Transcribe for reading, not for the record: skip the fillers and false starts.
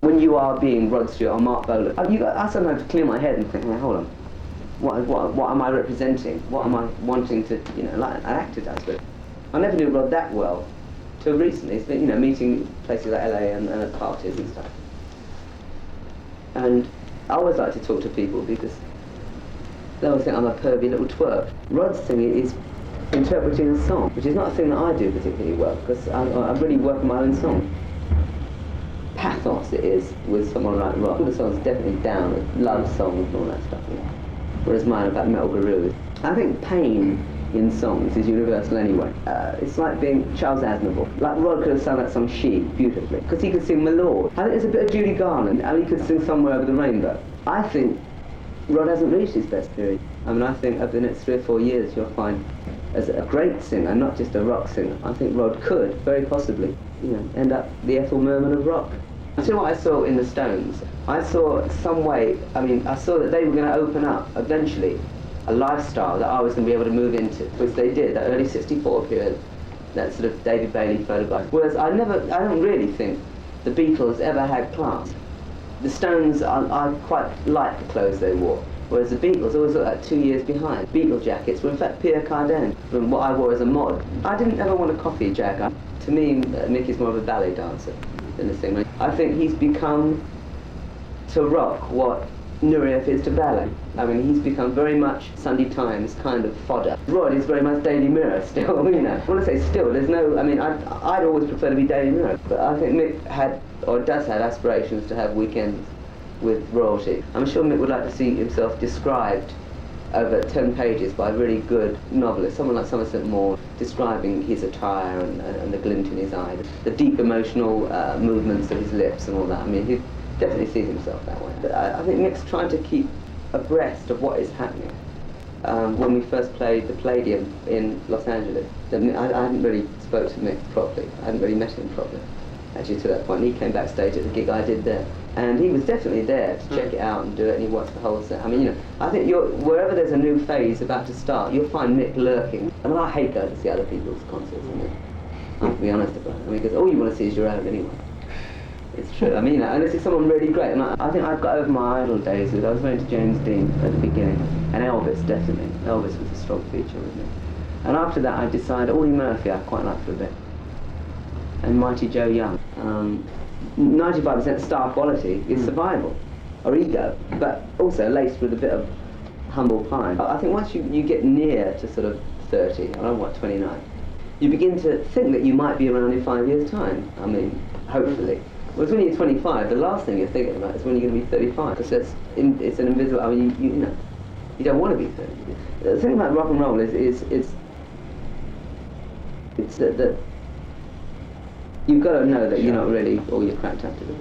When you are being Rod Stewart or Marc Bolan, I sometimes clear my head and think, hey, hold on, what am I representing? What am I wanting to, like an actor does? But I never knew Rod that well till recently. It's been, meeting places like LA and at parties and stuff. And I always like to talk to people because they always think I'm a pervy little twerp. Rod's thing is interpreting a song, which is not a thing that I do particularly well, because I really work on my own song. Pathos it is with someone like Rod. All the songs definitely down, love songs and all that stuff. Whereas mine are about metal gurus. I think pain in songs is universal anyway. It's like being Charles Aznavour. Like Rod could have sung that song She beautifully, because he could sing My Lord. I think there's a bit of Judy Garland, and he could sing Somewhere Over the Rainbow. I think Rod hasn't reached his best period. I think over the next 3 or 4 years you'll find, as a great singer, not just a rock singer, I think Rod could, very possibly, end up the Ethel Merman of rock. You know what I saw in the Stones? I saw some way, I saw that they were going to open up, eventually, a lifestyle that I was going to be able to move into, which they did, that early '64 period, that sort of David Bailey photograph. Whereas I don't really think the Beatles ever had class. The Stones, I quite liked the clothes they wore, whereas the Beatles always looked like 2 years behind. Beatles jackets were in fact Pierre Cardin, from what I wore as a mod. I didn't ever want a coffee jacket. To me, Mickey's more of a ballet dancer than a singer. I think he's become to rock what Nureyev is to ballet. He's become very much Sunday Times kind of fodder. Rod is very much Daily Mirror still, When I say still, there's no, I'd always prefer to be Daily Mirror, but I think Mick had, or does have, aspirations to have weekends with royalty. I'm sure Mick would like to see himself described over 10 pages by a really good novelist, someone like Somerset Maugham, describing his attire and the glint in his eye, the deep emotional movements of his lips and all that. He definitely sees himself that way. But I think Mick's trying to keep abreast of what is happening. When we first played the Palladium in Los Angeles, I hadn't really spoke to Mick properly. I hadn't really met him properly, actually, to that point. He came backstage at the gig I did there. And he was definitely there to check it out and do it, and he watched the whole set. I think wherever there's a new phase about to start, you'll find Mick lurking. I hate going to see other people's concerts, I have to be honest about it. Because all you want to see is your own anyway. It's true. Unless it's someone really great. And I think I've got over my idol days. I was very into James Dean at the beginning, and Elvis, definitely. Elvis was a strong feature with me. And after that, I decided Ollie Murphy I quite liked for a bit, and Mighty Joe Young. 95% star quality is survival, or ego, but also laced with a bit of humble pie. I think once you get near to sort of 30, 29, you begin to think that you might be around in 5 years' time. Hopefully. Whereas when you're 25, the last thing you're thinking about is when you're going to be 35, because it's an invisible, you don't want to be 30. The thing about rock and roll is that you've got to know that you're not really all you're cracked up to be.